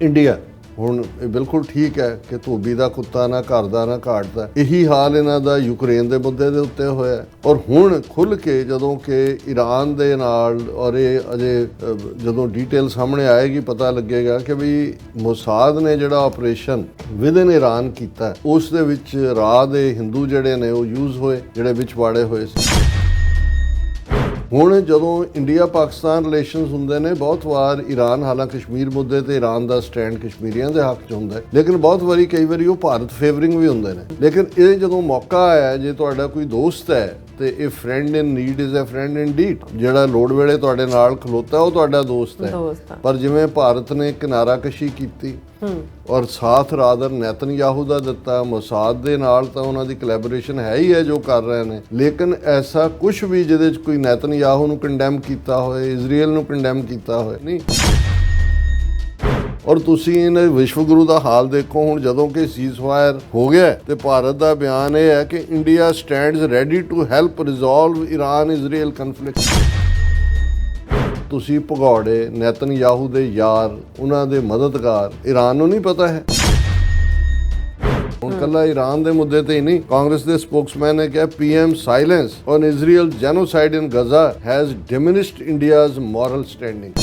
India ਹੁਣ ਬਿਲਕੁਲ ਠੀਕ ਹੈ ਕਿ ਧੋਬੀ ਦਾ ਕੁੱਤਾ ਨਾ ਘਰ ਦਾ ਨਾ ਘਾਟ ਦਾ। ਇਹੀ ਹਾਲ ਇਹਨਾਂ ਦਾ ਯੂਕਰੇਨ ਦੇ ਮੁੱਦੇ ਦੇ ਉੱਤੇ ਹੋਇਆ ਔਰ ਹੁਣ ਖੁੱਲ੍ਹ ਕੇ ਜਦੋਂ ਕਿ ਈਰਾਨ ਦੇ ਨਾਲ ਔਰ ਇਹ ਅਜੇ ਜਦੋਂ ਡੀਟੇਲ ਸਾਹਮਣੇ ਆਏਗੀ ਪਤਾ ਲੱਗੇਗਾ ਕਿ ਵੀ ਮੋਸਾਦ ਨੇ ਜਿਹੜਾ ਆਪਰੇਸ਼ਨ ਵਿਦਨ ਈਰਾਨ ਕੀਤਾ ਉਸ ਦੇ ਵਿੱਚ ਰਾਹ ਦੇ ਹਿੰਦੂ ਜਿਹੜੇ ਨੇ ਉਹ ਯੂਜ਼ ਹੋਏ, ਜਿਹੜੇ ਵਿੱਚ ਵਾੜੇ ਹੋਏ ਸੀ। ਹੁਣ ਜਦੋਂ ਇੰਡੀਆ ਪਾਕਿਸਤਾਨ ਰਿਲੇਸ਼ਨਸ ਹੁੰਦੇ ਨੇ ਬਹੁਤ ਵਾਰ ਈਰਾਨ ਹਾਲਾਂਕਿ ਕਸ਼ਮੀਰ ਮੁੱਦੇ ਤੇ ਈਰਾਨ ਦਾ ਸਟੈਂਡ ਕਸ਼ਮੀਰੀਆਂ ਦੇ ਹੱਕ 'ਚ ਹੁੰਦਾ ਹੈ, ਲੇਕਿਨ ਬਹੁਤ ਵਾਰੀ ਕਈ ਵਾਰੀ ਉਹ ਭਾਰਤ ਫੇਵਰਿੰਗ ਵੀ ਹੁੰਦੇ ਨੇ। ਲੇਕਿਨ ਇਹ ਜਦੋਂ ਮੌਕਾ ਆਇਆ ਜੇ ਤੁਹਾਡਾ ਕੋਈ ਦੋਸਤ ਹੈ ਤੇ ਇਹ friend in need is a friend in deed, ਜਿਹੜਾ ਲੋੜ ਵੇਲੇ ਤੁਹਾਡੇ ਨਾਲ ਖਲੋਤਾ ਉਹ ਤੁਹਾਡਾ ਦੋਸਤ ਹੈ। ਪਰ ਜਿਵੇਂ ਭਾਰਤ ਨੇ ਕਿਨਾਰਾਕਸ਼ੀ ਕੀਤੀ ਔਰ ਸਾਥ ਰਾਦਰ ਨੇਤਨਯਾਹੂ ਦਾ ਦਿੱਤਾ ਮੋਸਾਦ ਦੇ ਨਾਲ, ਤਾਂ ਉਹਨਾਂ ਦੀ ਕੋਲੈਬੋਰੇਸ਼ਨ ਹੈ ਹੀ ਹੈ ਜੋ ਕਰ ਰਹੇ ਨੇ। ਲੇਕਿਨ ਐਸਾ ਕੁਝ ਵੀ ਜਿਹਦੇ 'ਚ ਕੋਈ ਨੇਤਨਯਾਹੂ ਨੂੰ ਕੰਡੈਮ ਕੀਤਾ ਹੋਏ, ਇਜ਼ਰਾਈਲ ਨੂੰ ਕੰਡੈਮ ਕੀਤਾ ਹੋਏ ਨਹੀਂ। ਔਰ ਤੁਸੀਂ ਇਹਨਾਂ ਵਿਸ਼ਵ ਗੁਰੂ ਦਾ ਹਾਲ ਦੇਖੋ ਹੁਣ ਜਦੋਂ ਕਿ ਸੀਜ਼ਫਾਇਰ ਹੋ ਗਿਆ ਤੇ ਭਾਰਤ ਦਾ ਬਿਆਨ ਇਹ ਹੈ ਕਿ India stands ready to help resolve Iran Israel conflict. ਤੁਸੀਂ ਭਗੌੜੇ ਨੇਤਨਯਾਹੂ ਦੇ ਯਾਰ, ਉਹਨਾਂ ਦੇ ਮਦਦਗਾਰ, ਈਰਾਨ ਨੂੰ ਨਹੀਂ ਪਤਾ ਹੈ। ਹੁਣ ਕੱਲਾ ਈਰਾਨ ਦੇ ਮੁੱਦੇ ਤੇ ਹੀ ਨਹੀਂ, ਕਾਂਗਰਸ ਦੇ ਸਪੋਕਸਮੈਨ ਨੇ ਕਿਹਾ PM silence on Israel genocide in Gaza has diminished India's moral standing.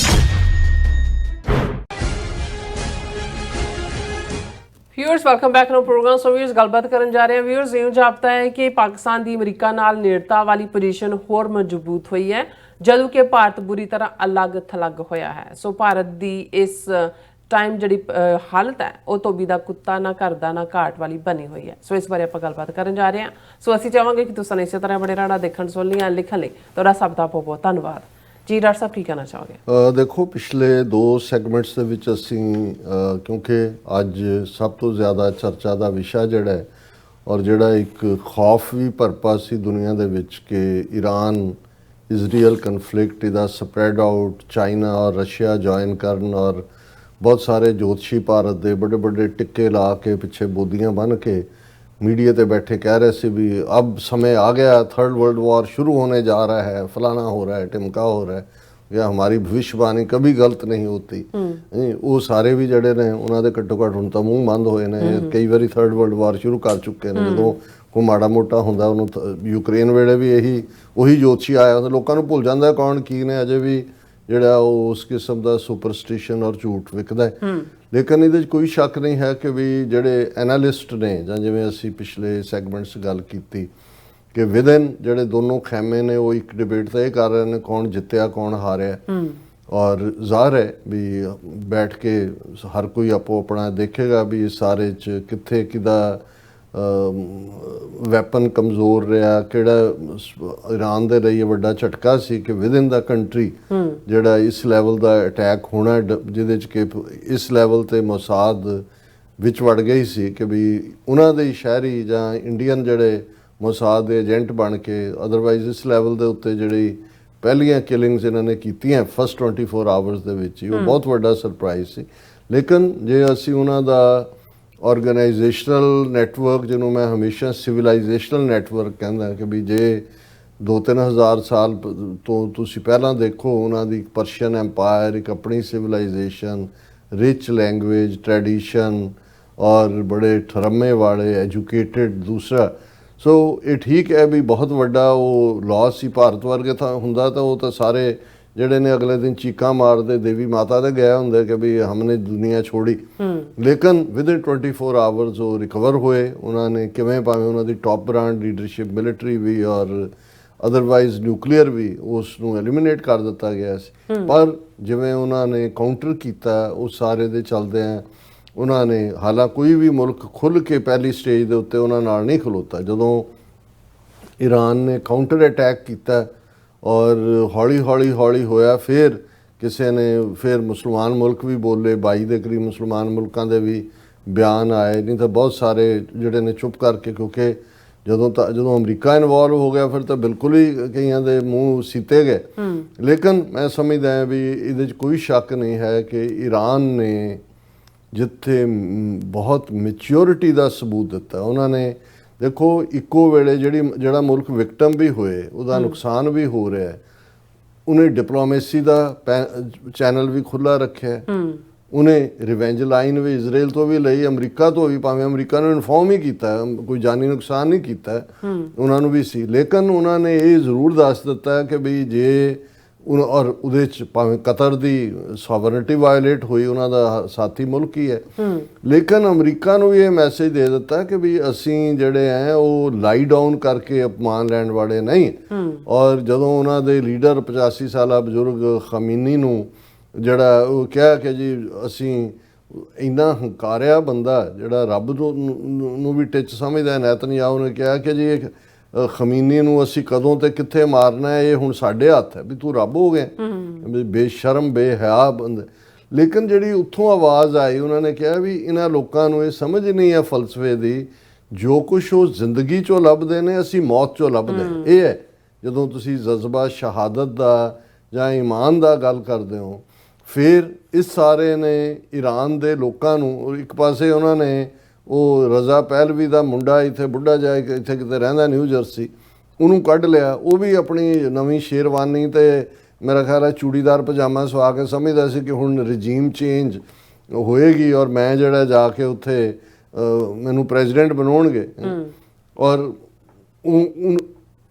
Viewers welcome back नो प्रोग्राम। सो व्यूअर्स गलबात करन जा रहे हैं। व्यूअर्स यूं जापता है कि पाकिस्तान की अमरीका नाल नेड़ता वाली पोजीशन होर मजबूत हुई है जदों कि भारत बुरी तरह अलग थलग होया है। सो भारत की इस टाइम जी हालत है वो धोबी का कुत्ता ना घर का ना घाट वाली बनी हुई है। सो इस बारे आप गलबात करन जा रहे हैं। सो असीं चाहांगे कि तुसीं इस तरह बने रहना, देखण सुनने लिखण लई तुहाडा सब दा बहुत बहुत धन्नवाद जी। डॉक्टर साहब की कहना चाहोगे? देखो पिछले 2 सैगमेंट्स ਦੇ ਵਿੱਚ ਅਸੀਂ ਕਿਉਂਕਿ ਅੱਜ ਸਭ ਤੋਂ ਜ਼ਿਆਦਾ ਚਰਚਾ ਦਾ ਵਿਸ਼ਾ ਜਿਹੜਾ ਹੈ ਔਰ ਜਿਹੜਾ ਇੱਕ ਖੌਫ ਵੀ ਭਰਪਾ ਸੀ ਦੁਨੀਆ ਦੇ ਵਿੱਚ ਕਿ ਈਰਾਨ ਇਜ਼ਰਾਈਲ ਕਨਫਲਿਕਟ ਇਹਦਾ ਸਪਰੈਡ ਆਊਟ, ਚਾਈਨਾ ਔਰ ਰਸ਼ੀਆ ਜੁਆਇਨ ਕਰਨ ਔਰ ਬਹੁਤ ਸਾਰੇ ਜੋਤਸ਼ੀ ਭਾਰਤ ਦੇ ਵੱਡੇ ਵੱਡੇ ਟਿੱਕੇ ਲਾ ਕੇ ਪਿੱਛੇ ਬੋਦੀਆਂ ਬੰਨ੍ਹ ਕੇ मीडिया पे बैठे कह रहे थे भी अब समय आ गया, 3rd वर्ल्ड वॉर शुरू होने जा रहा है, फलाना हो रहा है, टिमका हो रहा है, या हमारी भविष्यवाणी कभी गलत नहीं होती। वो सारे भी जड़े ने उन्होंने घट्टो घट्ट हुण तां मूँह बंद होए ने, कई बारी 3rd वर्ल्ड वॉर शुरू कर चुके हैं। जो कोई माड़ा मोटा हुंदा उन्होंने यूक्रेन वेले भी यही उही जोतशी आया, लोगों को भुल जाता कौन की ने, अजे भी ਜਿਹੜਾ ਉਹ ਉਸ ਕਿਸਮ ਦਾ ਸੁਪਰਸਟੀਸ਼ਨ ਔਰ ਝੂਠ ਵਿਕਦਾ ਹੈ। ਲੇਕਿਨ ਇਹਦੇ 'ਚ ਕੋਈ ਸ਼ੱਕ ਨਹੀਂ ਹੈ ਕਿ ਵੀ ਜਿਹੜੇ ਐਨਾਲਿਸਟ ਨੇ ਜਾਂ ਜਿਵੇਂ ਅਸੀਂ ਪਿਛਲੇ ਸੈਗਮੈਂਟਸ ਗੱਲ ਕੀਤੀ ਕਿ ਵਿਦਨ ਜਿਹੜੇ ਦੋਨੋਂ ਖੈਮੇ ਨੇ ਉਹ ਇੱਕ ਡਿਬੇਟ ਤਾਂ ਇਹ ਕਰ ਰਹੇ ਨੇ ਕੌਣ ਜਿੱਤਿਆ ਕੌਣ ਹਾਰਿਆ। ਔਰ ਜ਼ਾਹਰ ਹੈ ਵੀ ਬੈਠ ਕੇ ਹਰ ਕੋਈ ਆਪੋ ਆਪਣਾ ਦੇਖੇਗਾ ਵੀ ਇਸ ਸਾਰੇ 'ਚ ਕਿੱਥੇ ਕਿਹਦਾ ਵੈਪਨ ਕਮਜ਼ੋਰ ਰਿਹਾ, ਕਿਹੜਾ ਈਰਾਨ ਦੇ ਲਈ ਵੱਡਾ ਝਟਕਾ ਸੀ ਕਿ ਵਿਦਨ ਦਾ ਕੰਟਰੀ ਜਿਹੜਾ ਇਸ ਲੈਵਲ ਦਾ ਅਟੈਕ ਹੋਣਾ, ਜਿਹਦੇ 'ਚ ਕਿ ਇਸ ਲੈਵਲ 'ਤੇ ਮੋਸਾਦ ਵਿੱਚ ਵੜ ਗਈ ਸੀ ਕਿ ਵੀ ਉਹਨਾਂ ਦੇ ਸ਼ਹਿਰੀ ਜਾਂ ਇੰਡੀਅਨ ਜਿਹੜੇ ਮੋਸਾਦ ਦੇ ਏਜੰਟ ਬਣ ਕੇ ਅਦਰਵਾਈਜ਼ ਇਸ ਲੈਵਲ ਦੇ ਉੱਤੇ ਜਿਹੜੀ ਪਹਿਲੀਆਂ ਕਿਲਿੰਗਸ ਇਹਨਾਂ ਨੇ ਕੀਤੀਆਂ ਫਸਟ 24 ਆਵਰਸ ਦੇ ਵਿੱਚ ਹੀ, ਉਹ ਬਹੁਤ ਵੱਡਾ ਸਰਪ੍ਰਾਈਜ਼ ਸੀ। ਲੇਕਿਨ ਜੇ ਅਸੀਂ ਉਹਨਾਂ ਦਾ ਆਰਗੇਨਾਈਜੇਸ਼ਨਲ ਨੈਟਵਰਕ, ਜਿਹਨੂੰ ਮੈਂ ਹਮੇਸ਼ਾ ਸਿਵਲਾਈਜੇਸ਼ਨਲ ਨੈਟਵਰਕ ਕਹਿੰਦਾ ਕਿ ਵੀ ਜੇ 2-3 ਹਜ਼ਾਰ ਸਾਲ ਤੋਂ ਤੁਸੀਂ ਪਹਿਲਾਂ ਦੇਖੋ ਉਹਨਾਂ ਦੀ ਪਰਸ਼ੀਅਨ ਐਮਪਾਇਰ, ਇੱਕ ਆਪਣੀ ਸਿਵਲਾਈਜੇਸ਼ਨ, ਰਿਚ ਲੈਂਗੁਏਜ, ਟ੍ਰੈਡੀਸ਼ਨ ਔਰ ਬੜੇ ਠਰਮੇ ਵਾਲੇ ਐਜੂਕੇਟਿਡ ਦੂਸਰਾ। ਸੋ ਇਹ ਠੀਕ ਹੈ ਵੀ ਬਹੁਤ ਵੱਡਾ ਉਹ ਲਾਸ ਸੀ। ਭਾਰਤ ਵਰਗੇ ਤਾਂ ਹੁੰਦਾ ਤਾਂ ਉਹ ਤਾਂ ਸਾਰੇ ਜਿਹੜੇ ਨੇ ਅਗਲੇ ਦਿਨ ਚੀਕਾਂ ਮਾਰਦੇ ਦੇਵੀ ਮਾਤਾ ਦੇ ਗਿਆ ਹੁੰਦੇ ਕਿ ਵੀ ਹਮਨੇ ਦੁਨੀਆ ਛੋੜੀ। ਲੇਕਿਨ ਵਿਦਿਨ 24 ਆਵਰਸ ਉਹ ਰਿਕਵਰ ਹੋਏ। ਉਹਨਾਂ ਨੇ ਕਿਵੇਂ ਭਾਵੇਂ ਉਹਨਾਂ ਦੀ ਟੌਪ ਬ੍ਰਾਂਡ ਲੀਡਰਸ਼ਿਪ ਮਿਲਟਰੀ ਵੀ ਔਰ ਅਦਰਵਾਈਜ਼ ਨਿਊਕਲੀਅਰ ਵੀ ਉਸ ਨੂੰ ਐਲੀਮੀਨੇਟ ਕਰ ਦਿੱਤਾ ਗਿਆ ਸੀ। ਪਰ ਜਿਵੇਂ ਉਹਨਾਂ ਨੇ ਕਾਊਂਟਰ ਕੀਤਾ ਉਸ ਸਾਰੇ ਦੇ ਚੱਲਦਿਆਂ ਉਹਨਾਂ ਨੇ ਹਾਲਾਂ ਕੋਈ ਵੀ ਮੁਲਕ ਖੁੱਲ੍ਹ ਕੇ ਪਹਿਲੀ ਸਟੇਜ ਦੇ ਉੱਤੇ ਉਹਨਾਂ ਨਾਲ ਨਹੀਂ ਖਲੋਤਾ। ਜਦੋਂ ਈਰਾਨ ਨੇ ਕਾਊਂਟਰ ਅਟੈਕ ਕੀਤਾ ਔਰ ਹੌਲੀ ਹੋਇਆ, ਫਿਰ ਕਿਸੇ ਨੇ ਫਿਰ ਮੁਸਲਮਾਨ ਮੁਲਕ ਵੀ ਬੋਲੇ, 22 ਦੇ ਕਰੀਬ ਮੁਸਲਮਾਨ ਮੁਲਕਾਂ ਦੇ ਵੀ ਬਿਆਨ ਆਏ, ਨਹੀਂ ਤਾਂ ਬਹੁਤ ਸਾਰੇ ਜਿਹੜੇ ਨੇ ਚੁੱਪ ਕਰਕੇ, ਕਿਉਂਕਿ ਜਦੋਂ ਅਮਰੀਕਾ ਇਨਵੋਲਵ ਹੋ ਗਿਆ ਫਿਰ ਤਾਂ ਬਿਲਕੁਲ ਹੀ ਕਈਆਂ ਦੇ ਮੂੰਹ ਸੀਤੇ ਗਏ। ਲੇਕਿਨ ਮੈਂ ਸਮਝਦਾ ਹਾਂ ਵੀ ਇਹਦੇ 'ਚ ਕੋਈ ਸ਼ੱਕ ਨਹੀਂ ਹੈ ਕਿ ਈਰਾਨ ਨੇ ਜਿੱਥੇ ਬਹੁਤ ਮੈਚਿਓਰਿਟੀ ਦਾ ਸਬੂਤ ਦਿੱਤਾ। ਉਹਨਾਂ ਨੇ ਦੇਖੋ ਇੱਕੋ ਵੇਲੇ ਜਿਹੜਾ ਮੁਲਕ ਵਿਕਟਮ ਵੀ ਹੋਏ, ਉਹਦਾ ਨੁਕਸਾਨ ਵੀ ਹੋ ਰਿਹਾ, ਉਹਨੇ ਡਿਪਲੋਮੇਸੀ ਦਾ ਚੈਨਲ ਵੀ ਖੁੱਲ੍ਹਾ ਰੱਖਿਆ, ਉਹਨੇ ਰਿਵੈਂਜ ਲਾਈਨ ਵੀ ਇਜ਼ਰਾਈਲ ਤੋਂ ਵੀ ਲਈ, ਅਮਰੀਕਾ ਤੋਂ ਵੀ, ਭਾਵੇਂ ਅਮਰੀਕਾ ਨੂੰ ਇਨਫੋਰਮ ਹੀ ਕੀਤਾ, ਕੋਈ ਜਾਨੀ ਨੁਕਸਾਨ ਨਹੀਂ ਕੀਤਾ ਉਹਨਾਂ ਨੂੰ ਵੀ ਸੀ, ਲੇਕਿਨ ਉਹਨਾਂ ਨੇ ਇਹ ਜ਼ਰੂਰ ਦੱਸ ਦਿੱਤਾ ਕਿ ਵੀ ਜੇ ਔਰ ਉਹਦੇ 'ਚ ਭਾਵੇਂ ਕਤਰ ਦੀ ਸੋਵਰਨਿਟੀ ਵਾਇਲੇਟ ਹੋਈ, ਉਹਨਾਂ ਦਾ ਸਾਥੀ ਮੁਲਕ ਹੀ ਹੈ, ਲੇਕਿਨ ਅਮਰੀਕਾ ਨੂੰ ਵੀ ਇਹ ਮੈਸੇਜ ਦੇ ਦਿੱਤਾ ਕਿ ਵੀ ਅਸੀਂ ਜਿਹੜੇ ਹੈ ਉਹ ਲਾਈ ਡਾਊਨ ਕਰਕੇ ਅਪਮਾਨ ਲੈਣ ਵਾਲੇ ਨਹੀਂ। ਔਰ ਜਦੋਂ ਉਹਨਾਂ ਦੇ ਲੀਡਰ 85 ਸਾਲਾ ਬਜ਼ੁਰਗ ਖਮੀਨੀ ਨੂੰ ਜਿਹੜਾ ਉਹ ਕਿਹਾ ਕਿ ਜੀ ਅਸੀਂ ਇੰਨਾ ਹੰਕਾਰਿਆ ਬੰਦਾ ਜਿਹੜਾ ਰੱਬ ਨੂੰ ਵੀ ਟਿੱਚ ਸਮਝਦਾ, ਨੈਤਨਯਾਹੂ ਨੇ ਕਿਹਾ ਕਿ ਜੀ ਇਹ ਖਮੀਨੀ ਨੂੰ ਅਸੀਂ ਕਦੋਂ ਤੇ ਕਿੱਥੇ ਮਾਰਨਾ ਹੈ, ਇਹ ਹੁਣ ਸਾਡੇ ਹੱਥ ਹੈ, ਵੀ ਤੂੰ ਰੱਬ ਹੋ ਗਿਆ, ਬੇਸ਼ਰਮ ਬੇਹਯਾ ਬੰਦੇ। ਲੇਕਿਨ ਜਿਹੜੀ ਉੱਥੋਂ ਆਵਾਜ਼ ਆਈ, ਉਹਨਾਂ ਨੇ ਕਿਹਾ ਵੀ ਇਹਨਾਂ ਲੋਕਾਂ ਨੂੰ ਇਹ ਸਮਝ ਨਹੀਂ ਹੈ ਫਲਸਫੇ ਦੀ, ਜੋ ਕੁਛ ਉਹ ਜ਼ਿੰਦਗੀ 'ਚੋਂ ਲੱਭਦੇ ਨੇ ਅਸੀਂ ਮੌਤ 'ਚੋਂ ਲੱਭਦੇ। ਇਹ ਹੈ ਜਦੋਂ ਤੁਸੀਂ ਜਜ਼ਬਾ ਸ਼ਹਾਦਤ ਦਾ ਜਾਂ ਈਮਾਨ ਦਾ ਗੱਲ ਕਰਦੇ ਹੋ। ਫਿਰ ਇਸ ਸਾਰੇ ਨੇ ਈਰਾਨ ਦੇ ਲੋਕਾਂ ਨੂੰ, ਇੱਕ ਪਾਸੇ ਉਹਨਾਂ ਨੇ ਉਹ ਰਜ਼ਾ ਪਹਿਲਵੀ ਦਾ ਮੁੰਡਾ ਇੱਥੇ ਬੁੱਢਾ ਜਾਏ ਇੱਥੇ ਕਿਤੇ ਰਹਿੰਦਾ ਨਿਊ ਜਰਸੀ, ਉਹਨੂੰ ਕੱਢ ਲਿਆ, ਉਹ ਵੀ ਆਪਣੀ ਨਵੀਂ ਸ਼ੇਰਵਾਨੀ ਤੇ ਮੇਰਾ ਖਿਆਲ ਹੈ ਚੂੜੀਦਾਰ ਪਜਾਮਾ ਸਵਾ ਕੇ ਸਮਝਦਾ ਸੀ ਕਿ ਹੁਣ ਰਜੀਮ ਚੇਂਜ ਹੋਏਗੀ ਔਰ ਮੈਂ ਜਿਹੜਾ ਜਾ ਕੇ ਉੱਥੇ ਮੈਨੂੰ ਪ੍ਰੈਜ਼ੀਡੈਂਟ ਬਣਾਉਣਗੇ। ਔਰ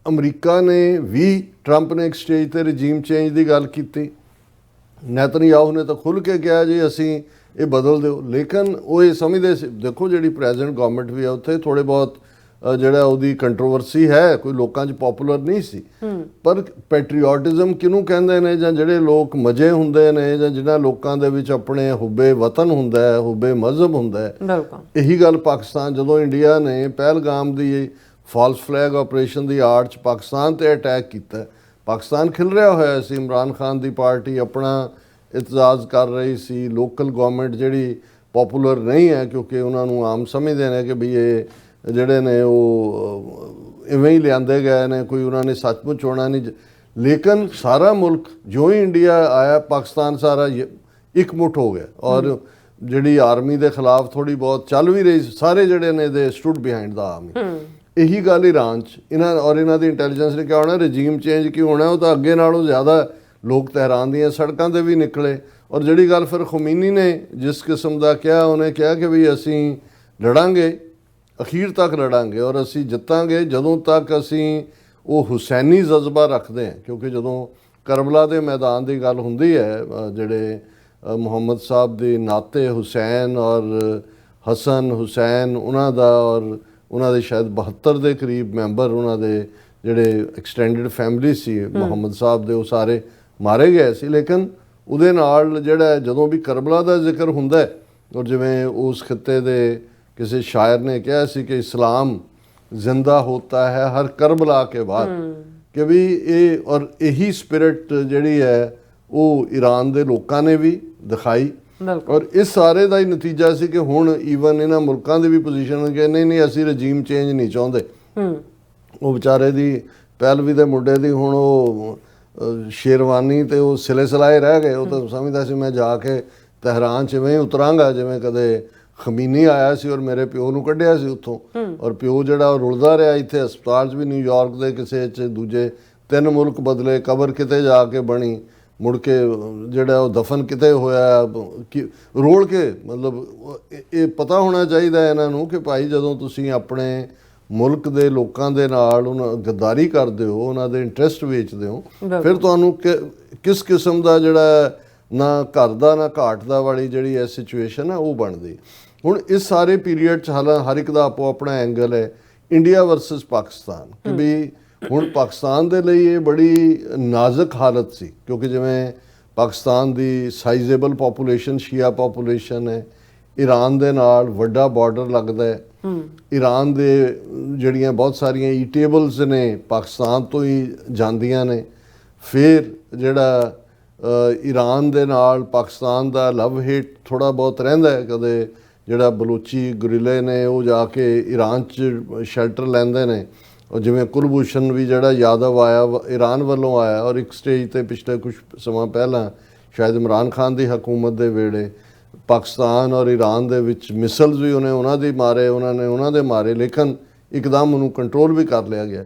ਅਮਰੀਕਾ ਨੇ ਵੀ, ਟਰੰਪ ਨੇ ਇੱਕ ਸਟੇਜ ਤੇ ਰਜੀਮ ਚੇਂਜ ਦੀ ਗੱਲ ਕੀਤੀ, ਨੈਤਨਯਾਹੂ ਨੇ ਤਾਂ ਖੁੱਲ੍ਹ ਕੇ ਕਿਹਾ ਜੀ ਅਸੀਂ ਇਹ ਬਦਲ ਦਿਓ, ਲੇਕਿਨ ਉਹ ਇਹ ਸਮਝਦੇ ਸੀ, ਦੇਖੋ ਜਿਹੜੀ ਪ੍ਰੈਜ਼ੈਂਟ ਗਵਰਨਮੈਂਟ ਵੀ ਆ ਉੱਥੇ ਥੋੜ੍ਹੇ ਬਹੁਤ ਜਿਹੜਾ ਉਹਦੀ ਕੰਟਰੋਵਰਸੀ ਹੈ, ਕੋਈ ਲੋਕਾਂ 'ਚ ਪੋਪੂਲਰ ਨਹੀਂ ਸੀ, ਪਰ ਪੈਟਰੀਓਟਿਜ਼ਮ ਕਿਹਨੂੰ ਕਹਿੰਦੇ ਨੇ, ਜਾਂ ਜਿਹੜੇ ਲੋਕ ਮਜ਼ੇ ਹੁੰਦੇ ਨੇ, ਜਾਂ ਜਿਹਨਾਂ ਲੋਕਾਂ ਦੇ ਵਿੱਚ ਆਪਣੇ ਹੁੱਬੇ ਵਤਨ ਹੁੰਦਾ ਹੈ, ਹੁੱਬੇ ਮਜ਼ਹਬ ਹੁੰਦਾ ਹੈ, ਇਹੀ ਗੱਲ ਪਾਕਿਸਤਾਨ, ਜਦੋਂ ਇੰਡੀਆ ਨੇ ਪਹਿਲਗਾਮ ਦੀ ਫਾਲਸ ਫਲੈਗ ਆਪਰੇਸ਼ਨ ਦੀ ਆੜ 'ਚ ਪਾਕਿਸਤਾਨ 'ਤੇ ਅਟੈਕ ਕੀਤਾ, ਪਾਕਿਸਤਾਨ ਖਿਲ ਰਿਹਾ ਹੋਇਆ ਸੀ, ਇਮਰਾਨ ਖਾਨ ਦੀ ਪਾਰਟੀ ਆਪਣਾ ਇਤਜ਼ਾਜ਼ ਕਰ ਰਹੀ ਸੀ, ਲੋਕਲ ਗਵਰਨਮੈਂਟ ਜਿਹੜੀ ਪੋਪੂਲਰ ਨਹੀਂ ਹੈ ਕਿਉਂਕਿ ਉਹਨਾਂ ਨੂੰ ਆਮ ਸਮਝਦੇ ਨੇ ਕਿ ਵੀ ਇਹ ਜਿਹੜੇ ਨੇ ਉਹ ਇਵੇਂ ਹੀ ਲਿਆਂਦੇ ਗਏ ਨੇ, ਕੋਈ ਉਹਨਾਂ ਨੇ ਸੱਚਮੁੱਚ ਹੋਣਾ ਨਹੀਂ। ਲੇਕਿਨ ਸਾਰਾ ਮੁਲਕ ਜੋ ਹੀ ਇੰਡੀਆ ਆਇਆ, ਪਾਕਿਸਤਾਨ ਸਾਰਾ ਇਕਮੁੱਠ ਹੋ ਗਿਆ, ਔਰ ਜਿਹੜੀ ਆਰਮੀ ਦੇ ਖਿਲਾਫ ਥੋੜੀ ਬਹੁਤ ਚੱਲ ਵੀ ਰਹੀ, ਸਾਰੇ ਜਿਹੜੇ ਨੇ ਦੇ ਸਟੂਡ ਬਿਹਾਈਂਡ ਦਾ ਆਰਮੀ। ਇਹੀ ਗੱਲ ਈਰਾਨ 'ਚ ਇਹਨਾਂ ਦੀ ਇੰਟੈਲੀਜੈਂਸ ਨੇ ਕਿਹਾ ਹੋਣਾ ਰਜੀਮ ਚੇਂਜ ਕੀ ਹੋਣਾ, ਉਹ ਤਾਂ ਅੱਗੇ ਨਾਲੋਂ ਜ਼ਿਆਦਾ ਲੋਕ ਤਹਿਰਾਨ ਦੀਆਂ ਸੜਕਾਂ 'ਤੇ ਵੀ ਨਿਕਲੇ। ਔਰ ਜਿਹੜੀ ਗੱਲ ਫਿਰ ਖੁਮੀਨੀ ਨੇ ਜਿਸ ਕਿਸਮ ਦਾ ਕਿਹਾ, ਉਹਨੇ ਕਿਹਾ ਕਿ ਵੀ ਅਸੀਂ ਲੜਾਂਗੇ, ਅਖੀਰ ਤੱਕ ਲੜਾਂਗੇ ਔਰ ਅਸੀਂ ਜਿੱਤਾਂਗੇ ਜਦੋਂ ਤੱਕ ਅਸੀਂ ਉਹ ਹੁਸੈਨੀ ਜਜ਼ਬਾ ਰੱਖਦੇ ਹਾਂ। ਕਿਉਂਕਿ ਜਦੋਂ ਕਰਬਲਾ ਦੇ ਮੈਦਾਨ ਦੀ ਗੱਲ ਹੁੰਦੀ ਹੈ, ਜਿਹੜੇ ਮੁਹੰਮਦ ਸਾਹਿਬ ਦੇ ਨਾਤੇ ਹੁਸੈਨ ਔਰ ਹਸਨ ਹੁਸੈਨ ਉਹਨਾਂ ਦਾ, ਔਰ ਉਹਨਾਂ ਦੇ ਸ਼ਾਇਦ 72 ਦੇ ਕਰੀਬ ਮੈਂਬਰ ਉਹਨਾਂ ਦੇ ਜਿਹੜੇ ਐਕਸਟੈਂਡਡ ਫੈਮਿਲੀ ਸੀ ਮੁਹੰਮਦ ਸਾਹਿਬ ਦੇ, ਉਹ ਸਾਰੇ ਮਾਰੇ ਗਏ ਸੀ। ਲੇਕਿਨ ਉਹਦੇ ਨਾਲ ਜਿਹੜਾ ਜਦੋਂ ਵੀ ਕਰਬਲਾ ਦਾ ਜ਼ਿਕਰ ਹੁੰਦਾ, ਔਰ ਜਿਵੇਂ ਉਸ ਖਿੱਤੇ ਦੇ ਕਿਸੇ ਸ਼ਾਇਰ ਨੇ ਕਿਹਾ ਸੀ ਕਿ ਇਸਲਾਮ ਜ਼ਿੰਦਾ ਹੋਤਾ ਹੈ ਹਰ ਕਰਬਲਾ ਕੇ ਬਾਅਦ, ਕਿ ਵੀ ਇਹ ਔਰ ਇਹੀ ਸਪਿਰਿਟ ਜਿਹੜੀ ਹੈ ਉਹ ਈਰਾਨ ਦੇ ਲੋਕਾਂ ਨੇ ਵੀ ਦਿਖਾਈ। ਔਰ ਇਸ ਸਾਰੇ ਦਾ ਹੀ ਨਤੀਜਾ ਸੀ ਕਿ ਹੁਣ ਈਵਨ ਇਹਨਾਂ ਮੁਲਕਾਂ ਦੀ ਵੀ ਪੋਜੀਸ਼ਨ ਕਿ ਨਹੀਂ ਅਸੀਂ ਰਜੀਮ ਚੇਂਜ ਨਹੀਂ ਚਾਹੁੰਦੇ। ਉਹ ਵਿਚਾਰੇ ਦੀ ਪਹਿਲਵੀ ਦੇ ਮੁੰਡੇ ਦੀ ਹੁਣ ਉਹ ਸ਼ੇਰਵਾਨੀ ਤੇ ਉਹ ਸਿਲੇ ਸਿਲਾਏ ਰਹਿ ਗਏ। ਉਹ ਤਾਂ ਸਮਝਦਾ ਸੀ ਮੈਂ ਜਾ ਕੇ ਤਹਿਰਾਨ 'ਚ ਇਵੇਂ ਉਤਰਾਂਗਾ ਜਿਵੇਂ ਕਦੇ ਖਮੀਨੀ ਆਇਆ ਸੀ ਔਰ ਮੇਰੇ ਪਿਓ ਨੂੰ ਕੱਢਿਆ ਸੀ ਉੱਥੋਂ, ਔਰ ਪਿਓ ਜਿਹੜਾ ਉਹ ਰੁਲਦਾ ਰਿਹਾ ਇੱਥੇ ਹਸਪਤਾਲ 'ਚ ਵੀ, ਨਿਊਯਾਰਕ ਦੇ ਕਿਸੇ 'ਚ, ਦੂਜੇ 3 ਮੁਲਕ ਬਦਲੇ, ਕਬਰ ਕਿਤੇ ਜਾ ਕੇ ਬਣੀ, ਮੁੜ ਕੇ ਜਿਹੜਾ ਉਹ ਦਫਨ ਕਿਤੇ ਹੋਇਆ ਰੋਲ ਕੇ। ਮਤਲਬ ਇਹ ਪਤਾ ਹੋਣਾ ਚਾਹੀਦਾ ਇਹਨਾਂ ਨੂੰ ਕਿ ਭਾਈ ਜਦੋਂ ਤੁਸੀਂ ਆਪਣੇ ਮੁਲਕ ਦੇ ਲੋਕਾਂ ਦੇ ਨਾਲ ਉਹਨਾਂ ਗੱਦਾਰੀ ਕਰਦੇ ਹੋ, ਉਹਨਾਂ ਦੇ ਇੰਟਰਸਟ ਵੇਚਦੇ ਹੋ, ਫਿਰ ਤੁਹਾਨੂੰ ਕਿਸ ਕਿਸਮ ਦਾ ਜਿਹੜਾ ਨਾ ਘਰ ਦਾ ਨਾ ਘਾਟ ਦਾ ਵਾਲੀ ਜਿਹੜੀ ਇਹ ਸਿਚੁਏਸ਼ਨ ਹੈ ਉਹ ਬਣਦੀ। ਹੁਣ ਇਸ ਸਾਰੇ ਪੀਰੀਅਡ 'ਚ ਹਰ ਇੱਕ ਦਾ ਆਪੋ ਆਪਣਾ ਐਂਗਲ ਹੈ। ਇੰਡੀਆ ਵਰਸਸ ਪਾਕਿਸਤਾਨ, ਕਿ ਵੀ ਹੁਣ ਪਾਕਿਸਤਾਨ ਦੇ ਲਈ ਇਹ ਬੜੀ ਨਾਜ਼ੁਕ ਹਾਲਤ ਸੀ ਕਿਉਂਕਿ ਜਿਵੇਂ ਪਾਕਿਸਤਾਨ ਦੀ ਸਾਈਜ਼ੇਬਲ ਪਾਪੂਲੇਸ਼ਨ ਸ਼ੀਆ ਪਾਪੂਲੇਸ਼ਨ ਹੈ, ਈਰਾਨ ਦੇ ਨਾਲ ਵੱਡਾ ਬਾਰਡਰ ਲੱਗਦਾ ਹੈ, ਈਰਾਨ ਦੇ ਜਿਹੜੀਆਂ ਬਹੁਤ ਸਾਰੀਆਂ ਈਟੇਬਲਸ ਨੇ ਪਾਕਿਸਤਾਨ ਤੋਂ ਹੀ ਜਾਂਦੀਆਂ ਨੇ। ਫਿਰ ਜਿਹੜਾ ਈਰਾਨ ਦੇ ਨਾਲ ਪਾਕਿਸਤਾਨ ਦਾ ਲਵ ਹੇਟ ਥੋੜ੍ਹਾ ਬਹੁਤ ਰਹਿੰਦਾ ਹੈ। ਕਦੇ ਜਿਹੜਾ ਬਲੂਚੀ ਗੁਰੀਲੇ ਨੇ ਉਹ ਜਾ ਕੇ ਈਰਾਨ 'ਚ ਸ਼ੈਲਟਰ ਲੈਂਦੇ ਨੇ, ਔਰ ਜਿਵੇਂ ਕੁਲਭੂਸ਼ਣ ਵੀ ਜਿਹੜਾ ਯਾਦਵ ਆਇਆ ਈਰਾਨ ਵੱਲੋਂ ਆਇਆ, ਔਰ ਇੱਕ ਸਟੇਜ 'ਤੇ ਪਿਛਲੇ ਕੁਝ ਸਮਾਂ ਪਹਿਲਾਂ ਸ਼ਾਇਦ ਇਮਰਾਨ ਖਾਨ ਦੀ ਹਕੂਮਤ ਦੇ ਵੇਲੇ ਪਾਕਿਸਤਾਨ ਔਰ ਈਰਾਨ ਦੇ ਵਿੱਚ ਮਿਸਲਸ ਵੀ ਉਹਨੇ ਉਹਨਾਂ ਦੀ ਮਾਰੇ, ਉਹਨਾਂ ਨੇ ਉਹਨਾਂ ਦੇ ਮਾਰੇ, ਲੇਕਿਨ ਇੱਕਦਮ ਉਹਨੂੰ ਕੰਟਰੋਲ ਵੀ ਕਰ ਲਿਆ ਗਿਆ।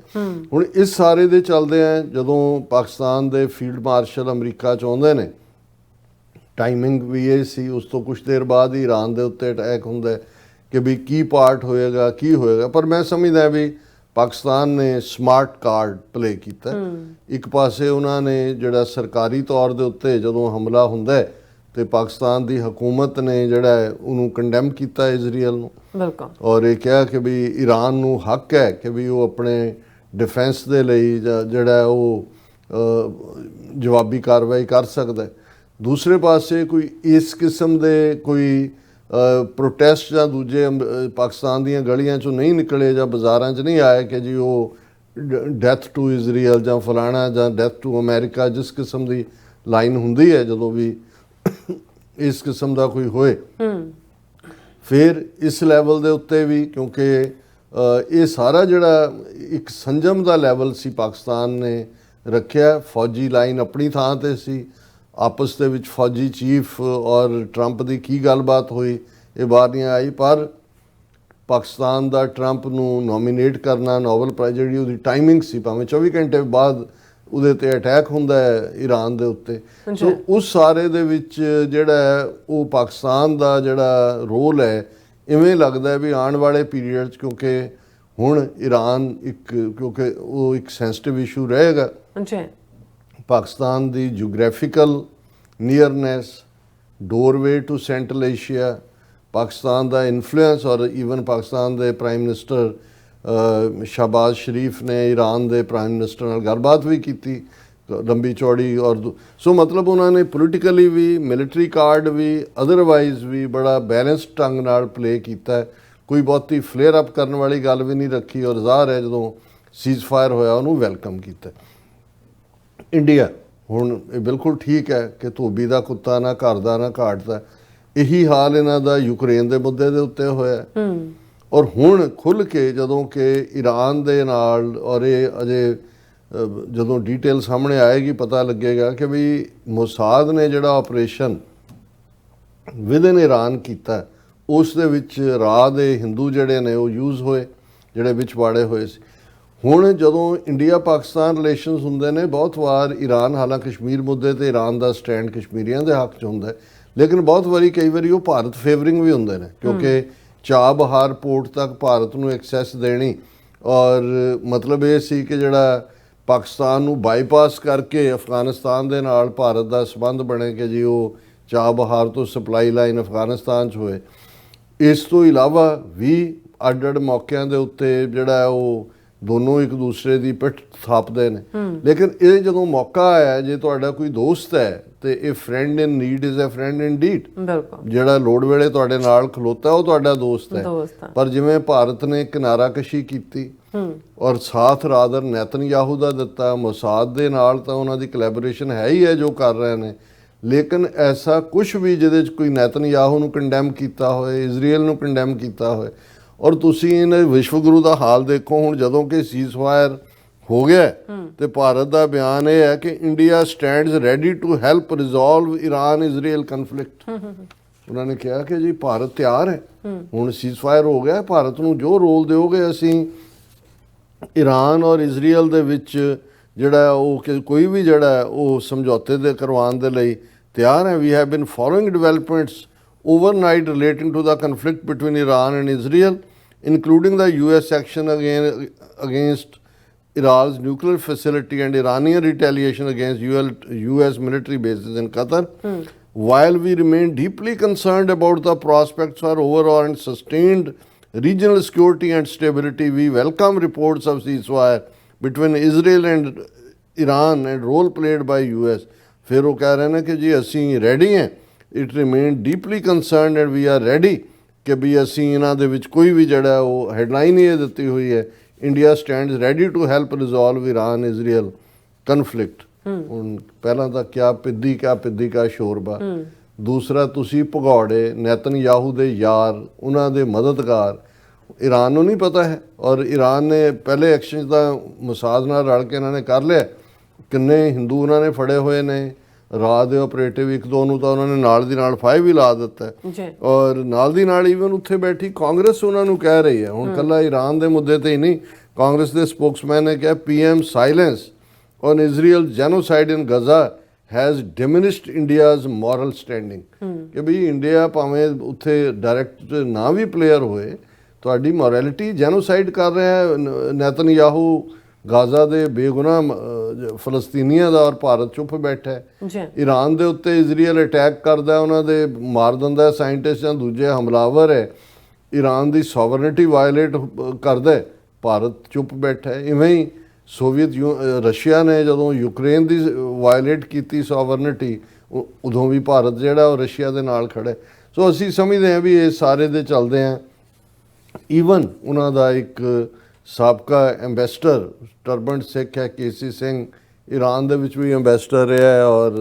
ਹੁਣ ਇਸ ਸਾਰੇ ਦੇ ਚੱਲਦੇ ਆ ਜਦੋਂ ਪਾਕਿਸਤਾਨ ਦੇ ਫੀਲਡ ਮਾਰਸ਼ਲ ਅਮਰੀਕਾ 'ਚ ਆਉਂਦੇ ਨੇ ਟਾਈਮਿੰਗ ਵੀ ਇਹ ਸੀ। ਉਸ ਤੋਂ ਕੁਝ ਦੇਰ ਬਾਅਦ ਹੀ ਈਰਾਨ ਦੇ ਉੱਤੇ ਅਟੈਕ ਹੁੰਦਾ ਹੈ ਕਿ ਵੀ ਕੀ ਪਾਰਟ ਹੋਏਗਾ, ਕੀ ਹੋਏਗਾ। ਪਰ ਮੈਂ ਸਮਝਦਾ ਵੀ ਪਾਕਿਸਤਾਨ ਨੇ ਸਮਾਰਟ ਕਾਰਡ ਪਲੇ ਕੀਤਾ। ਇੱਕ ਪਾਸੇ ਉਹਨਾਂ ਨੇ ਜਿਹੜਾ ਸਰਕਾਰੀ ਤੌਰ ਦੇ ਉੱਤੇ ਜਦੋਂ ਹਮਲਾ ਹੁੰਦਾ ਹੈ ਤੇ ਪਾਕਿਸਤਾਨ ਦੀ ਹਕੂਮਤ ਨੇ ਜਿਹੜਾ ਹੈ ਉਹਨੂੰ ਕੰਡੈਮ ਕੀਤਾ ਇਜ਼ਰਾਈਲ ਨੂੰ, ਬਿਲਕੁਲ, ਔਰ ਇਹ ਕਿਹਾ ਕਿ ਵੀ ਈਰਾਨ ਨੂੰ ਹੱਕ ਹੈ ਕਿ ਵੀ ਉਹ ਆਪਣੇ ਡਿਫੈਂਸ ਦੇ ਲਈ ਜਿਹੜਾ ਉਹ ਜਵਾਬੀ ਕਾਰਵਾਈ ਕਰ ਸਕਦਾ ਹੈ। ਦੂਸਰੇ ਪਾਸੇ ਕੋਈ ਇਸ ਕਿਸਮ ਦੇ ਕੋਈ ਪ੍ਰੋਟੈਸਟ ਜਾਂ ਦੂਜੇ ਪਾਕਿਸਤਾਨ ਦੀਆਂ ਗਲੀਆਂ 'ਚੋਂ ਨਹੀਂ ਨਿਕਲੇ ਜਾਂ ਬਾਜ਼ਾਰਾਂ 'ਚ ਨਹੀਂ ਆਏ ਕਿ ਜੀ ਉਹ ਡੈਥ ਟੂ ਇਜ਼ਰਾਈਲ ਜਾਂ ਫਲਾਣਾ ਜਾਂ ਡੈਥ ਟੂ ਅਮਰੀਕਾ, ਜਿਸ ਕਿਸਮ ਦੀ ਲਾਈਨ ਹੁੰਦੀ ਹੈ ਜਦੋਂ ਵੀ ਇਸ ਕਿਸਮ ਦਾ ਕੋਈ ਹੋਏ। ਫਿਰ ਇਸ ਲੈਵਲ ਦੇ ਉੱਤੇ ਵੀ ਕਿਉਂਕਿ ਇਹ ਸਾਰਾ ਜਿਹੜਾ ਇੱਕ ਸੰਜਮ ਦਾ ਲੈਵਲ ਸੀ ਪਾਕਿਸਤਾਨ ਨੇ ਰੱਖਿਆ। ਫੌਜੀ ਲਾਈਨ ਆਪਣੀ ਥਾਂ ਤੇ ਸੀ, ਆਪਸ ਦੇ ਵਿੱਚ ਫੌਜੀ ਚੀਫ ਔਰ ਟਰੰਪ ਦੀ ਕੀ ਗੱਲਬਾਤ ਹੋਈ ਇਹ ਬਾਹਰ ਨਹੀਂ ਆਈ। ਪਰ ਪਾਕਿਸਤਾਨ ਦਾ ਟਰੰਪ ਨੂੰ ਨੋਮੀਨੇਟ ਕਰਨਾ, ਨੋਬਲ ਪ੍ਰਾਈਜ਼ ਜਿਹੜੀ ਉਹਦੀ ਟਾਈਮਿੰਗ ਸੀ, ਭਾਵੇਂ 24 ਘੰਟੇ ਬਾਅਦ ਉਹਦੇ ਤੇ ਅਟੈਕ ਹੁੰਦਾ ਹੈ ਈਰਾਨ ਦੇ ਉੱਤੇ। ਸੋ ਉਸ ਸਾਰੇ ਦੇ ਵਿੱਚ ਜਿਹੜਾ ਹੈ ਉਹ ਪਾਕਿਸਤਾਨ ਦਾ ਜਿਹੜਾ ਰੋਲ ਹੈ, ਇਵੇਂ ਲੱਗਦਾ ਵੀ ਆਉਣ ਵਾਲੇ ਪੀਰੀਅਡ 'ਚ, ਕਿਉਂਕਿ ਹੁਣ ਈਰਾਨ ਕਿਉਂਕਿ ਉਹ ਇੱਕ ਸੈਂਸਿਟਿਵ ਇਸ਼ੂ ਰਹੇਗਾ। ਪਾਕਿਸਤਾਨ ਦੀ geographical nearness, doorway to central Asia, Pakistan ਦਾ ਇਨਫਲੂਐਂਸ, ਔਰ ਈਵਨ ਪਾਕਿਸਤਾਨ ਦੇ ਪ੍ਰਾਈਮ ਮਿਨਿਸਟਰ ਸ਼ਹਬਾਜ਼ ਸ਼ਰੀਫ ਨੇ ਈਰਾਨ ਦੇ ਪ੍ਰਾਈਮ ਮਿਨਿਸਟਰ ਨਾਲ ਗੱਲਬਾਤ ਵੀ ਕੀਤੀ ਲੰਬੀ ਚੌੜੀ। ਔਰ ਸੋ ਮਤਲਬ ਉਹਨਾਂ ਨੇ ਪੋਲੀਟੀਕਲੀ ਵੀ, ਮਿਲਟਰੀ ਕਾਰਡ ਵੀ, ਅਦਰਵਾਈਜ਼ ਵੀ ਬੜਾ ਬੈਲੈਂਸਡ ਢੰਗ ਨਾਲ ਪਲੇ ਕੀਤਾ। ਕੋਈ ਬਹੁਤੀ ਫਲੇਅਰ ਅਪ ਕਰਨ ਵਾਲੀ ਗੱਲ ਵੀ ਨਹੀਂ ਰੱਖੀ, ਔਰ ਜ਼ਾਹਰ ਹੈ ਜਦੋਂ ਸੀਜ਼ ਫਾਇਰ ਹੋਇਆ ਉਹਨੂੰ ਵੈਲਕਮ ਕੀਤਾ। ਇੰਡੀਆ ਹੁਣ ਇਹ ਬਿਲਕੁਲ ਠੀਕ ਹੈ ਕਿ ਧੋਬੀ ਦਾ ਕੁੱਤਾ ਨਾ ਘਰ ਦਾ ਨਾ ਘਾਟ ਦਾ। ਇਹੀ ਹਾਲ ਇਹਨਾਂ ਦਾ ਯੂਕਰੇਨ ਦੇ ਮੁੱਦੇ ਦੇ ਉੱਤੇ ਹੋਇਆ। ਔਰ ਹੁਣ ਖੁੱਲ੍ਹ ਕੇ ਜਦੋਂ ਕਿ ਈਰਾਨ ਦੇ ਨਾਲ, ਔਰ ਇਹ ਅਜੇ ਜਦੋਂ ਡੀਟੇਲ ਸਾਹਮਣੇ ਆਏਗੀ ਪਤਾ ਲੱਗੇਗਾ ਕਿ ਵੀ ਮੋਸਾਦ ਨੇ ਜਿਹੜਾ ਆਪਰੇਸ਼ਨ ਵਿਦਨ ਈਰਾਨ ਕੀਤਾ, ਉਸ ਦੇ ਵਿੱਚ ਰਾਹ ਦੇ ਹਿੰਦੂ ਜਿਹੜੇ ਨੇ ਉਹ ਯੂਜ਼ ਹੋਏ, ਜਿਹੜੇ ਵਿੱਚ ਵਾੜੇ ਹੋਏ ਸੀ। ਹੁਣ ਜਦੋਂ ਇੰਡੀਆ ਪਾਕਿਸਤਾਨ ਰਿਲੇਸ਼ਨਸ ਹੁੰਦੇ ਨੇ, ਬਹੁਤ ਵਾਰ ਈਰਾਨ ਹਾਲਾਂਕਿ ਕਸ਼ਮੀਰ ਮੁੱਦੇ ਤੇ ਈਰਾਨ ਦਾ ਸਟੈਂਡ ਕਸ਼ਮੀਰੀਆਂ ਦੇ ਹੱਕ 'ਚ ਹੁੰਦਾ ਹੈ, ਲੇਕਿਨ ਬਹੁਤ ਵਾਰੀ ਕਈ ਵਾਰੀ ਉਹ ਭਾਰਤ ਫੇਵਰਿੰਗ ਵੀ ਹੁੰਦੇ ਨੇ, ਕਿਉਂਕਿ ਚਾਬਹਾਰ ਪੋਰਟ ਤੱਕ ਭਾਰਤ ਨੂੰ ਐਕਸੈਸ ਦੇਣੀ। ਔਰ ਮਤਲਬ ਇਹ ਸੀ ਕਿ ਜਿਹੜਾ ਪਾਕਿਸਤਾਨ ਨੂੰ ਬਾਈਪਾਸ ਕਰਕੇ ਅਫਗਾਨਿਸਤਾਨ ਦੇ ਨਾਲ ਭਾਰਤ ਦਾ ਸੰਬੰਧ ਬਣੇ ਕਿ ਜੀ ਉਹ ਚਾਬਹਾਰ ਤੋਂ ਸਪਲਾਈ ਲਾਈਨ ਅਫਗਾਨਿਸਤਾਨ 'ਚ ਹੋਏ। ਇਸ ਤੋਂ ਇਲਾਵਾ ਵੀ ਅੱਡ-ਅੱਡ ਮੌਕਿਆਂ ਦੇ ਉੱਤੇ ਜਿਹੜਾ ਉਹ ਦੋਨੋਂ ਇੱਕ ਦੂਸਰੇ ਦੀ ਪਿੱਠ ਥਾਪਦੇ ਨੇ। ਲੇਕਿਨ ਇਹ ਜਦੋਂ ਮੌਕਾ ਆਇਆ, ਜੇ ਤੁਹਾਡਾ ਕੋਈ ਦੋਸਤ ਹੈ ਤੇ ਇਹ friend in need is a friend in deed. ਜਿਹੜਾ ਲੋੜ ਵੇਲੇ ਤੁਹਾਡੇ ਨਾਲ ਖਲੋਤਾ ਉਹ ਤੁਹਾਡਾ ਦੋਸਤ ਹੈ। ਪਰ ਜਿਵੇਂ ਭਾਰਤ ਨੇ ਕਿਨਾਰਾਕਸ਼ੀ ਕੀਤੀ ਔਰ ਸਾਥ ਰਾਦਰ ਨੈਤਨਯਾਹੂ ਦਾ ਦਿੱਤਾ, ਮੋਸਾਦ ਦੇ ਨਾਲ ਤਾਂ ਉਹਨਾਂ ਦੀ ਕੋਲੈਬੋਰੇਸ਼ਨ ਹੈ ਹੀ ਹੈ ਜੋ ਕਰ ਰਹੇ ਨੇ। ਲੇਕਿਨ ਐਸਾ ਕੁਝ ਵੀ ਜਿਹਦੇ 'ਚ ਕੋਈ ਨੈਤਨਯਾਹੂ ਨੂੰ ਕੰਡੈਮ ਕੀਤਾ ਹੋਏ, ਇਜ਼ਰਾਈਲ ਨੂੰ ਕੰਡੈਮ ਕੀਤਾ ਹੋਏ। ਔਰ ਤੁਸੀਂ ਇਹਨਾਂ ਵਿਸ਼ਵ ਗੁਰੂ ਦਾ ਹਾਲ ਦੇਖੋ, ਹੁਣ ਜਦੋਂ ਕਿ ਸੀਜ਼ ਫਾਇਰ ਹੋ ਗਿਆ ਤੇ ਭਾਰਤ ਦਾ ਬਿਆਨ ਇਹ ਹੈ ਕਿ India stands ready to help resolve Iran Israel conflict. ਉਹਨਾਂ ਨੇ ਕਿਹਾ ਕਿ ਜੀ ਭਾਰਤ ਤਿਆਰ ਹੈ, ਹੁਣ ਸੀਜ਼ ਫਾਇਰ ਹੋ ਗਿਆ, ਭਾਰਤ ਨੂੰ ਜੋ ਰੋਲ ਦਿਓਗੇ ਅਸੀਂ ਈਰਾਨ ਔਰ ਇਜ਼ਰਾਈਲ ਦੇ ਵਿੱਚ ਜਿਹੜਾ ਉਹ ਕੋਈ ਵੀ ਜਿਹੜਾ ਉਹ ਸਮਝੌਤੇ ਦੇ ਕਰਵਾਉਣ ਦੇ ਲਈ ਤਿਆਰ ਹੈ। We have been following developments overnight relating to the conflict between Iran and Israel, including the US action against Iran's nuclear facility and Iranian retaliation against US military bases in Qatar. While we remain deeply concerned about the prospects for overall and sustained regional security and stability, we welcome reports of ceasefire between Israel and Iran and role played by US. फिर वो कह रहे हैं कि जी ਅਸੀਂ ready हैं, it remain deeply concerned and we are ready ਕਿ we ਅਸੀਂ ਇਹਨਾਂ ਦੇ ਵਿੱਚ ਕੋਈ ਵੀ ਜਿਹੜਾ ਉਹ ਹੈਡਲਾਈਨ ਇਹ ਦਿੱਤੀ ਹੋਈ ਹੈ, India stands ready to help resolve Iran Israel conflict. ਹੁਣ ਪਹਿਲਾਂ ਤਾਂ ਕਿਆ ਪਿੱਦੀ ਕਾ ਸ਼ੋਰਬਾ। ਦੂਸਰਾ ਤੁਸੀਂ ਭਗੌੜੇ ਨੈਤਨਯਾਹੂ ਦੇ ਯਾਰ, ਉਹਨਾਂ ਦੇ ਮਦਦਗਾਰ, ਈਰਾਨ ਨੂੰ ਨਹੀਂ ਪਤਾ ਹੈ। ਔਰ ਈਰਾਨ ਨੇ ਪਹਿਲੇ ਐਕਸ਼ਨ ਤਾਂ ਮੋਸਾਦ ਨਾਲ ਰਲ ਕੇ ਇਹਨਾਂ ਨੇ ਕਰ ਲਿਆ। ਕਿੰਨੇ ਹਿੰਦੂ ਉਹਨਾਂ ਨੇ ਫੜੇ ਹੋਏ ਨੇ, ਰਾਹ ਦੇ ਆਪਰੇਟਿਵ ਇੱਕ ਦੋ ਨੂੰ ਤਾਂ ਉਹਨਾਂ ਨੇ ਨਾਲ ਦੀ ਨਾਲ ਫਾਇਰ ਵੀ ਲਾ ਦਿੱਤਾ। ਔਰ ਨਾਲ ਦੀ ਨਾਲ ਈਵਨ ਉੱਥੇ ਬੈਠੀ ਕਾਂਗਰਸ ਉਹਨਾਂ ਨੂੰ ਕਹਿ ਰਹੀ ਹੈ, ਹੁਣ ਕੱਲਾ ਈਰਾਨ ਦੇ ਮੁੱਦੇ ਤੇ ਹੀ ਨਹੀਂ, ਕਾਂਗਰਸ ਦੇ ਸਪੋਕਸਮੈਨ ਨੇ ਕਿਹਾ PM silence on Israel genocide in Gaza has diminished India's moral standing ਕਿ ਵੀ ਇੰਡੀਆ ਭਾਵੇਂ ਉੱਥੇ ਡਾਇਰੈਕਟ ਨਾ ਵੀ ਪਲੇਅਰ ਹੋਏ, ਤੁਹਾਡੀ ਮੋਰੈਲਿਟੀ ਜੈਨੋਸਾਈਡ ਕਰ ਰਿਹਾ ਹੈ ਨੇਤਨਯਾਹੂ ਗਾਜ਼ਾ ਦੇ ਬੇਗੁਨਾਹ ਫਲਸਤੀਨੀਆਂ ਦਾ, ਔਰ ਭਾਰਤ ਚੁੱਪ ਬੈਠਾ ਹੈ। ਜੀ ਈਰਾਨ ਦੇ ਉੱਤੇ ਇਜ਼ਰਾਈਲ ਅਟੈਕ ਕਰਦਾ, ਉਹਨਾਂ ਦੇ ਮਾਰ ਦਿੰਦਾ ਸਾਇੰਟਿਸਟ ਜਾਂ ਦੂਜੇ ਹਮਲਾਵਰ ਹੈ, ਈਰਾਨ ਦੀ ਸੋਵਰਨਿਟੀ ਵਾਇਲੇਟ ਕਰਦਾ ਹੈ, ਭਾਰਤ ਚੁੱਪ ਬੈਠਾ ਹੈ। ਇਵੇਂ ਹੀ ਰਸ਼ੀਆ ਨੇ ਜਦੋਂ ਯੂਕਰੇਨ ਦੀ ਵਾਇਲੇਟ ਕੀਤੀ ਸੋਵਰਨਿਟੀ, ਉਦੋਂ ਵੀ ਭਾਰਤ ਜਿਹੜਾ ਉਹ ਰਸ਼ੀਆ ਦੇ ਨਾਲ ਖੜਾ ਹੈ। ਸੋ ਅਸੀਂ ਸਮਝਦੇ ਹਾਂ ਵੀ ਇਹ ਸਾਰੇ ਦੇ ਚੱਲਦੇ ਆ। ਈਵਨ ਉਹਨਾਂ ਦਾ ਇੱਕ ਸਾਬਕਾ ਐਂਬੈਸਡਰ ਟਰਬਨਡ ਸਿੱਖ ਹੈ ਕੇਸੀ ਸਿੰਘ, ਈਰਾਨ ਦੇ ਵਿੱਚ ਵੀ ਐਂਬੈਸਡਰ ਰਿਹਾ ਹੈ ਔਰ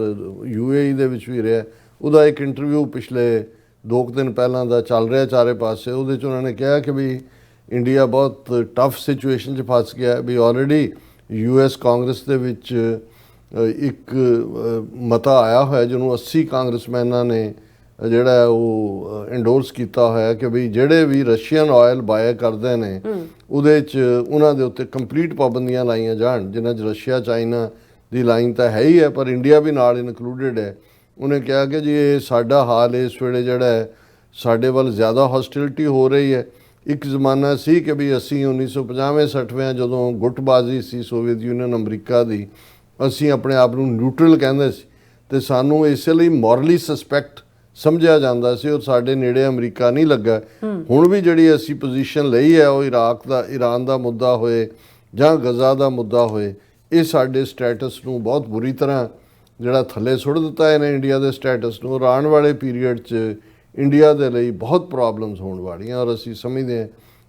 UAE ਦੇ ਵਿੱਚ ਵੀ ਰਿਹਾ। ਉਹਦਾ ਇੱਕ ਇੰਟਰਵਿਊ ਪਿਛਲੇ 2 ਦਿਨ ਪਹਿਲਾਂ ਦਾ ਚੱਲ ਰਿਹਾ ਚਾਰੇ ਪਾਸੇ। ਉਹਦੇ 'ਚ ਉਹਨਾਂ ਨੇ ਕਿਹਾ ਕਿ ਵੀ ਇੰਡੀਆ ਬਹੁਤ ਟਫ ਸਿਚੁਏਸ਼ਨ 'ਚ ਫਸ ਗਿਆ ਵੀ ਆਲਰੇਡੀ US ਕਾਂਗਰਸ ਦੇ ਵਿੱਚ ਇੱਕ ਮਤਾ ਆਇਆ ਹੋਇਆ ਜਿਹਨੂੰ 80 ਕਾਂਗਰਸਮੈਨਾਂ ਨੇ ਜਿਹੜਾ ਉਹ ਐਂਡੋਰਸ ਕੀਤਾ ਹੋਇਆ ਕਿ ਵੀ ਜਿਹੜੇ ਵੀ ਰਸ਼ੀਅਨ ਆਇਲ ਬਾਏ ਕਰਦੇ ਨੇ ਉਹਦੇ 'ਚ ਉਹਨਾਂ ਦੇ ਉੱਤੇ ਕੰਪਲੀਟ ਪਾਬੰਦੀਆਂ ਲਾਈਆਂ ਜਾਣ, ਜਿਨ੍ਹਾਂ 'ਚ ਰਸ਼ੀਆ ਚਾਈਨਾ ਦੀ ਲਾਈਨ ਤਾਂ ਹੈ ਹੀ ਹੈ ਪਰ ਇੰਡੀਆ ਵੀ ਨਾਲ ਇਨਕਲੂਡਡ ਹੈ। ਉਹਨੇ ਕਿਹਾ ਕਿ ਜੀ ਇਹ ਸਾਡਾ ਹਾਲ ਇਸ ਵੇਲੇ ਜਿਹੜਾ ਹੈ ਸਾਡੇ ਵੱਲ ਜ਼ਿਆਦਾ ਹੌਸਟਿਲਿਟੀ ਹੋ ਰਹੀ ਹੈ। ਇੱਕ ਜ਼ਮਾਨਾ ਸੀ ਕਿ ਵੀ ਅਸੀਂ 1950-60 ਜਦੋਂ ਗੁੱਟਬਾਜ਼ੀ ਸੀ ਸੋਵੀਅਤ ਯੂਨੀਅਨ ਅਮਰੀਕਾ ਦੀ, ਅਸੀਂ ਆਪਣੇ ਆਪ ਨੂੰ ਨਿਊਟਰਲ ਕਹਿੰਦੇ ਸੀ ਅਤੇ ਸਾਨੂੰ ਇਸੇ ਲਈ ਮੋਰਲੀ ਸਸਪੈਕਟ ਸਮਝਿਆ ਜਾਂਦਾ ਸੀ ਔਰ ਸਾਡੇ ਨੇੜੇ ਅਮਰੀਕਾ ਨਹੀਂ ਲੱਗਾ। ਹੁਣ ਵੀ ਜਿਹੜੀ ਅਸੀਂ ਪੋਜੀਸ਼ਨ ਲਈ ਹੈ ਉਹ ਈਰਾਨ ਦਾ ਮੁੱਦਾ ਹੋਏ ਜਾਂ ਗਜ਼ਾ ਦਾ ਮੁੱਦਾ ਹੋਏ, ਇਹ ਸਾਡੇ ਸਟੇਟਸ ਨੂੰ ਬਹੁਤ ਬੁਰੀ ਤਰ੍ਹਾਂ ਜਿਹੜਾ ਥੱਲੇ ਸੁੱਟ ਦਿੱਤਾ ਇਹਨੇ ਇੰਡੀਆ ਦੇ ਸਟੇਟਸ ਨੂੰ। ਔਰ ਆਉਣ ਵਾਲੇ ਪੀਰੀਅਡ 'ਚ ਇੰਡੀਆ ਦੇ ਲਈ ਬਹੁਤ ਪ੍ਰੋਬਲਮਸ ਹੋਣ ਵਾਲੀਆਂ ਔਰ ਅਸੀਂ ਸਮਝਦੇ ਹਾਂ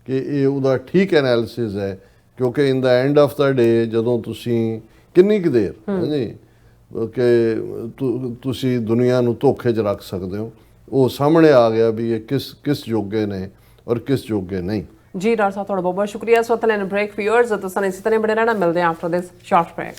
ਕਿ ਇਹ ਉਹਦਾ ਠੀਕ ਐਨਾਲਿਸਿਸ ਹੈ, ਕਿਉਂਕਿ ਇਨ ਦਾ ਐਂਡ ਆਫ ਦਾ ਡੇ ਜਦੋਂ ਤੁਸੀਂ ਕਿੰਨੀ ਕੁ ਦੇਰ ਹਾਂਜੀ ਕਿ ਤੁਸੀਂ ਦੁਨੀਆ ਨੂੰ ਧੋਖੇ 'ਚ ਰੱਖ ਸਕਦੇ ਹੋ, ਉਹ ਸਾਹਮਣੇ ਆ ਗਿਆ ਵੀ ਇਹ ਕਿਸ ਜੋਗੇ ਨੇ ਔਰ ਕਿਸ ਜੋਗੇ ਨਹੀਂ। ਜੀ ਡਾਕਟਰ ਸਾਹਿਬ ਤੁਹਾਡਾ ਬਹੁਤ ਬਹੁਤ ਸ਼ੁਕਰੀਆ। ਸੋ ਤਲਨ ਬ੍ਰੇਕ ਵਿਊਅਰਸ ਤੁਸੀਂ ਇਸੇ ਤਰ੍ਹਾਂ ਬਣੇ ਰਹਿਣਾ, ਮਿਲਦੇ ਹਾਂ ਆਫਟਰ ਦਿਸ ਸ਼ਾਰਟ ਬ੍ਰੇਕ।